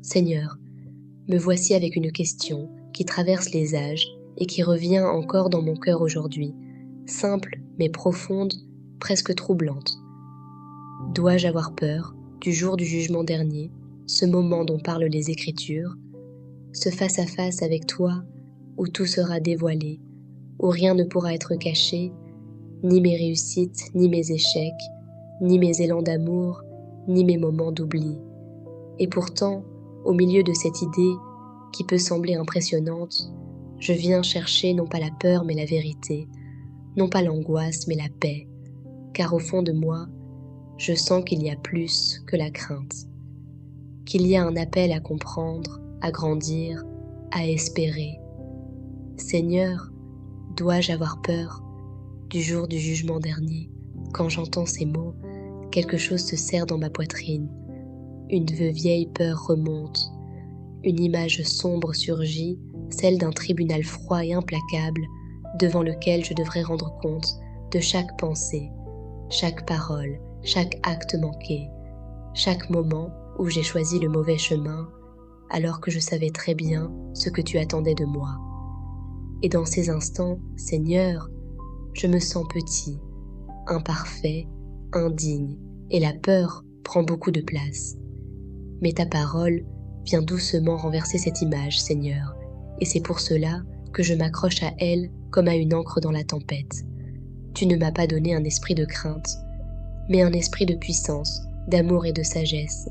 Seigneur, me voici avec une question qui traverse les âges et qui revient encore dans mon cœur aujourd'hui, simple mais profonde, presque troublante. Dois-je avoir peur du jour du jugement dernier, ce moment dont parlent les Écritures, ce face-à-face avec toi où tout sera dévoilé, où rien ne pourra être caché, ni mes réussites, ni mes échecs, ni mes élans d'amour, ni mes moments d'oubli. Et pourtant, au milieu de cette idée qui peut sembler impressionnante, je viens chercher non pas la peur mais la vérité, non pas l'angoisse mais la paix, car au fond de moi, je sens qu'il y a plus que la crainte, qu'il y a un appel à comprendre, à grandir, à espérer. Seigneur, dois-je avoir peur du jour du jugement dernier? Quand j'entends ces mots, quelque chose se serre dans ma poitrine. Une vieille peur remonte. Une image sombre surgit, celle d'un tribunal froid et implacable, devant lequel je devrais rendre compte de chaque pensée, chaque parole, chaque acte manqué, chaque moment où j'ai choisi le mauvais chemin, alors que je savais très bien ce que tu attendais de moi. Et dans ces instants, Seigneur, je me sens petit, imparfait, indigne, et la peur prend beaucoup de place. Mais ta parole vient doucement renverser cette image, Seigneur, et c'est pour cela que je m'accroche à elle comme à une ancre dans la tempête. Tu ne m'as pas donné un esprit de crainte, mais un esprit de puissance, d'amour et de sagesse.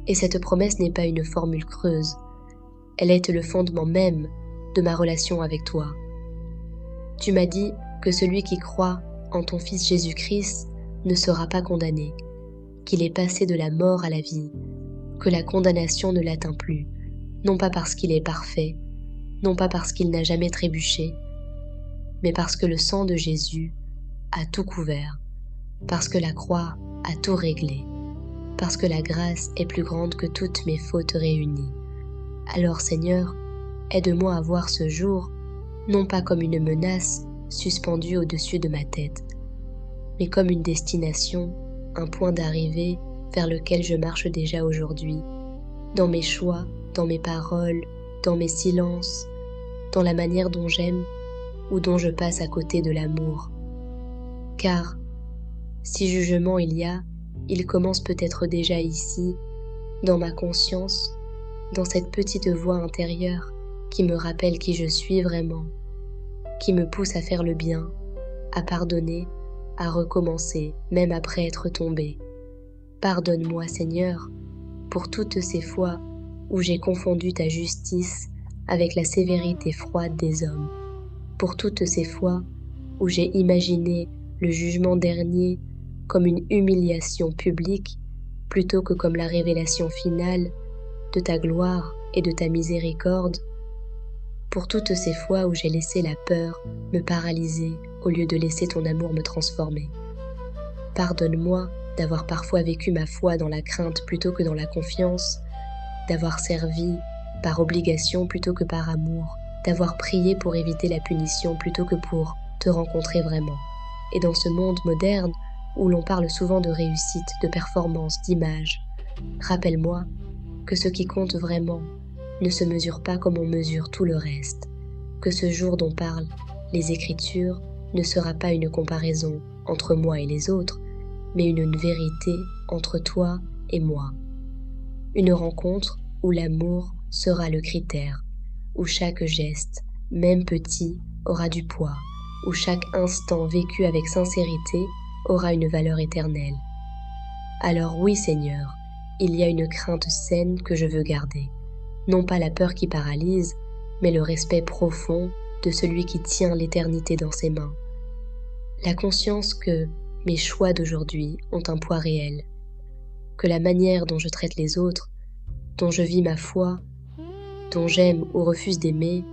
Et cette promesse n'est pas une formule creuse, elle est le fondement même de ma relation avec toi. Tu m'as dit que celui qui croit en ton Fils Jésus-Christ ne sera pas condamné, qu'il est passé de la mort à la vie, que la condamnation ne l'atteint plus, non pas parce qu'il est parfait, non pas parce qu'il n'a jamais trébuché, mais parce que le sang de Jésus a tout couvert, parce que la croix a tout réglé, parce que la grâce est plus grande que toutes mes fautes réunies. Alors Seigneur, aide-moi à voir ce jour, non pas comme une menace suspendue au-dessus de ma tête, mais comme une destination, un point d'arrivée vers lequel je marche déjà aujourd'hui, dans mes choix, dans mes paroles, dans mes silences, dans la manière dont j'aime ou dont je passe à côté de l'amour. Car, si jugement il y a, il commence peut-être déjà ici, dans ma conscience, dans cette petite voix intérieure qui me rappelle qui je suis vraiment, qui me pousse à faire le bien, à pardonner, à recommencer, même après être tombé. Pardonne-moi, Seigneur, pour toutes ces fois où j'ai confondu ta justice avec la sévérité froide des hommes, pour toutes ces fois où j'ai imaginé le jugement dernier comme une humiliation publique plutôt que comme la révélation finale de ta gloire et de ta miséricorde, pour toutes ces fois où j'ai laissé la peur me paralyser au lieu de laisser ton amour me transformer. Pardonne-moi d'avoir parfois vécu ma foi dans la crainte plutôt que dans la confiance, d'avoir servi par obligation plutôt que par amour, d'avoir prié pour éviter la punition plutôt que pour te rencontrer vraiment. Et dans ce monde moderne où l'on parle souvent de réussite, de performance, d'image, rappelle-moi que ce qui compte vraiment ne se mesure pas comme on mesure tout le reste, que ce jour dont parlent les Écritures ne sera pas une comparaison entre moi et les autres, mais une vérité entre toi et moi. Une rencontre où l'amour sera le critère, où chaque geste, même petit, aura du poids, où chaque instant vécu avec sincérité aura une valeur éternelle. Alors oui, Seigneur, il y a une crainte saine que je veux garder. Non pas la peur qui paralyse, mais le respect profond de celui qui tient l'éternité dans ses mains. La conscience que mes choix d'aujourd'hui ont un poids réel, que la manière dont je traite les autres, dont je vis ma foi, dont j'aime ou refuse d'aimer,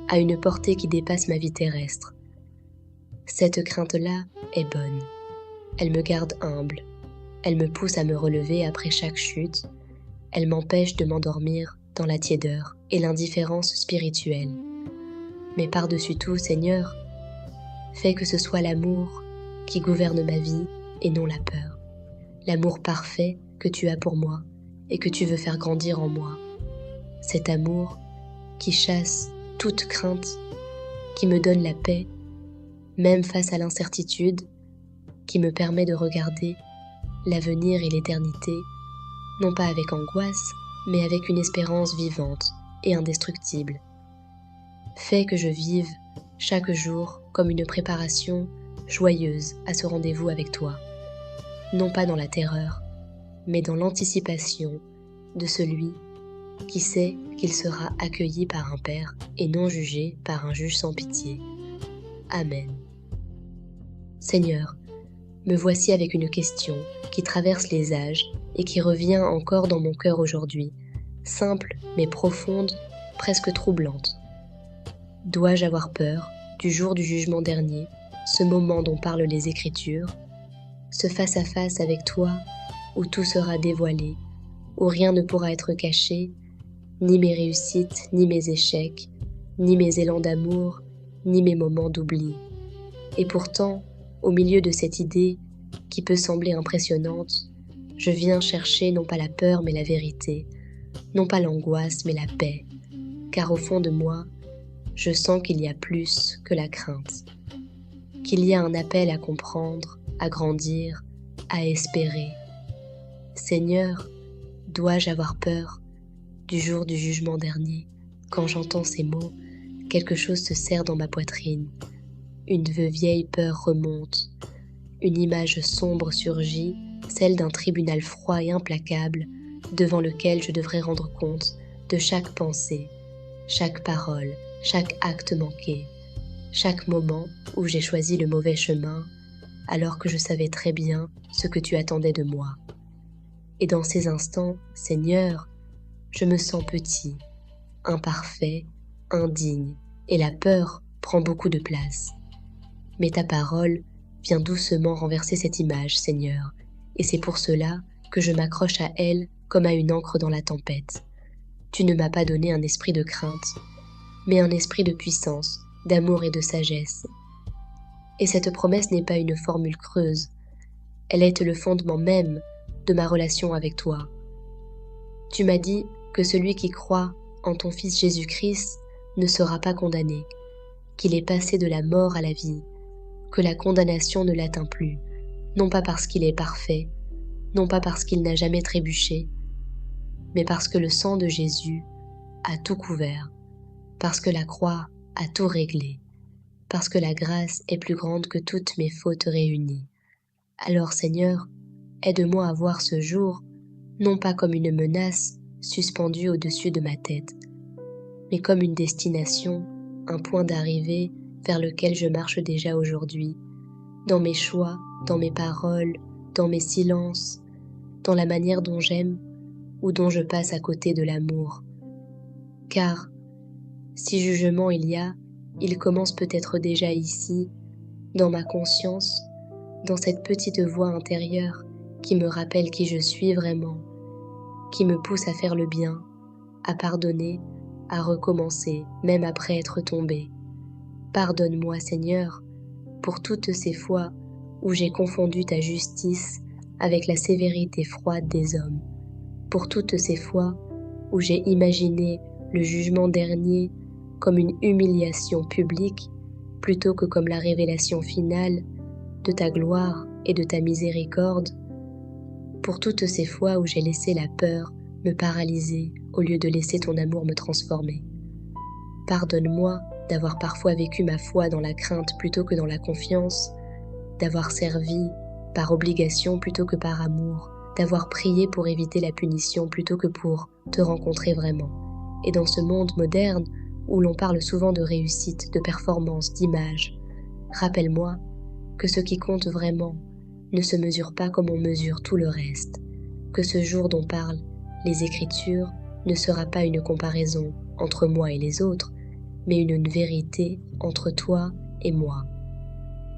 a une portée qui dépasse ma vie terrestre. Cette crainte-là est bonne. Elle me garde humble. Elle me pousse à me relever après chaque chute. Elle m'empêche de m'endormir dans la tiédeur et l'indifférence spirituelle. Mais par-dessus tout, Seigneur, fais que ce soit l'amour qui gouverne ma vie et non la peur. L'amour parfait que tu as pour moi et que tu veux faire grandir en moi. Cet amour qui chasse toute crainte, qui me donne la paix, même face à l'incertitude, qui me permet de regarder l'avenir et l'éternité, non pas avec angoisse, mais avec une espérance vivante et indestructible. Fais que je vive chaque jour comme une préparation joyeuse à ce rendez-vous avec toi, non pas dans la terreur, mais dans l'anticipation de celui qui sait qu'il sera accueilli par un Père et non jugé par un juge sans pitié. Amen. Seigneur, me voici avec une question qui traverse les âges et qui revient encore dans mon cœur aujourd'hui, simple mais profonde, presque troublante. Dois-je avoir peur du jour du jugement dernier, ce moment dont parlent les Écritures, ce face-à-face avec toi où tout sera dévoilé, où rien ne pourra être caché, ni mes réussites, ni mes échecs, ni mes élans d'amour, ni mes moments d'oubli. Et pourtant, au milieu de cette idée qui peut sembler impressionnante, je viens chercher non pas la peur mais la vérité, non pas l'angoisse mais la paix, car au fond de moi, je sens qu'il y a plus que la crainte, qu'il y a un appel à comprendre, à grandir, à espérer. Seigneur, dois-je avoir peur du jour du jugement dernier? Quand j'entends ces mots, quelque chose se serre dans ma poitrine. Une vieille peur remonte. Une image sombre surgit, celle d'un tribunal froid et implacable, devant lequel je devrais rendre compte de chaque pensée, chaque parole, chaque acte manqué, chaque moment où j'ai choisi le mauvais chemin, alors que je savais très bien ce que tu attendais de moi. Et dans ces instants, Seigneur, je me sens petit, imparfait, indigne, et la peur prend beaucoup de place. Mais ta parole vient doucement renverser cette image, Seigneur, et c'est pour cela que je m'accroche à elle comme à une ancre dans la tempête. Tu ne m'as pas donné un esprit de crainte, mais un esprit de puissance, d'amour et de sagesse. Et cette promesse n'est pas une formule creuse, elle est le fondement même de ma relation avec toi. Tu m'as dit que celui qui croit en ton Fils Jésus-Christ ne sera pas condamné, qu'il est passé de la mort à la vie, que la condamnation ne l'atteint plus, non pas parce qu'il est parfait, non pas parce qu'il n'a jamais trébuché, mais parce que le sang de Jésus a tout couvert, parce que la croix a tout réglé, parce que la grâce est plus grande que toutes mes fautes réunies. Alors Seigneur, aide-moi à voir ce jour, non pas comme une menace suspendue au-dessus de ma tête, mais comme une destination, un point d'arrivée vers lequel je marche déjà aujourd'hui, dans mes choix, dans mes paroles, dans mes silences, dans la manière dont j'aime ou dont je passe à côté de l'amour. Car, si jugement il y a, il commence peut-être déjà ici, dans ma conscience, dans cette petite voix intérieure qui me rappelle qui je suis vraiment, qui me pousse à faire le bien, à pardonner, à recommencer, même après être tombé. Pardonne-moi, Seigneur, pour toutes ces fois où j'ai confondu ta justice avec la sévérité froide des hommes, pour toutes ces fois où j'ai imaginé le jugement dernier comme une humiliation publique plutôt que comme la révélation finale de ta gloire et de ta miséricorde, pour toutes ces fois où j'ai laissé la peur me paralyser au lieu de laisser ton amour me transformer. Pardonne-moi d'avoir parfois vécu ma foi dans la crainte plutôt que dans la confiance, d'avoir servi par obligation plutôt que par amour, d'avoir prié pour éviter la punition plutôt que pour te rencontrer vraiment. Et dans ce monde moderne où l'on parle souvent de réussite, de performance, d'image, rappelle-moi que ce qui compte vraiment ne se mesure pas comme on mesure tout le reste, que ce jour dont parlent les Écritures ne sera pas une comparaison entre moi et les autres, mais une vérité entre toi et moi.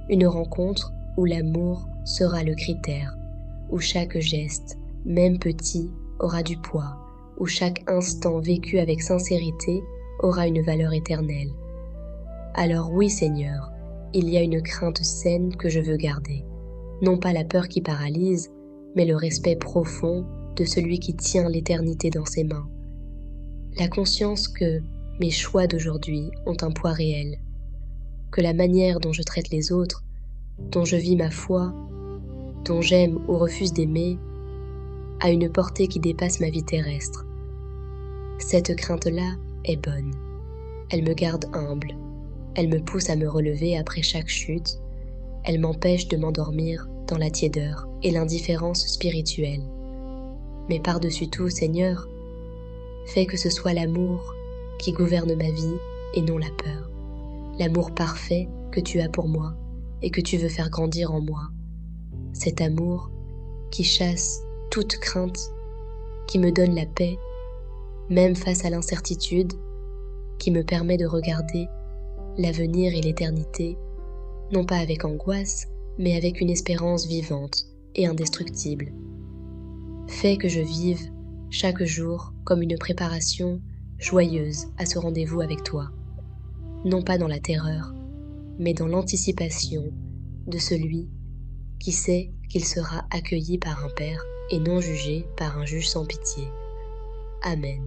Une rencontre où l'amour sera le critère, où chaque geste, même petit, aura du poids, où chaque instant vécu avec sincérité aura une valeur éternelle. Alors oui, Seigneur, il y a une crainte saine que je veux garder, non pas la peur qui paralyse, mais le respect profond de celui qui tient l'éternité dans ses mains, la conscience que mes choix d'aujourd'hui ont un poids réel, que la manière dont je traite les autres, dont je vis ma foi, dont j'aime ou refuse d'aimer, a une portée qui dépasse ma vie terrestre. Cette crainte-là est bonne. Elle me garde humble. Elle me pousse à me relever après chaque chute. Elle m'empêche de m'endormir dans la tiédeur et l'indifférence spirituelle. Mais par-dessus tout, Seigneur, fais que ce soit l'amour qui gouverne ma vie et non la peur. L'amour parfait que tu as pour moi et que tu veux faire grandir en moi. Cet amour qui chasse toute crainte, qui me donne la paix, même face à l'incertitude, qui me permet de regarder l'avenir et l'éternité, non pas avec angoisse, mais avec une espérance vivante et indestructible. Fais que je vive chaque jour comme une préparation joyeuse à ce rendez-vous avec toi, non pas dans la terreur, mais dans l'anticipation de celui qui sait qu'il sera accueilli par un Père et non jugé par un juge sans pitié. Amen.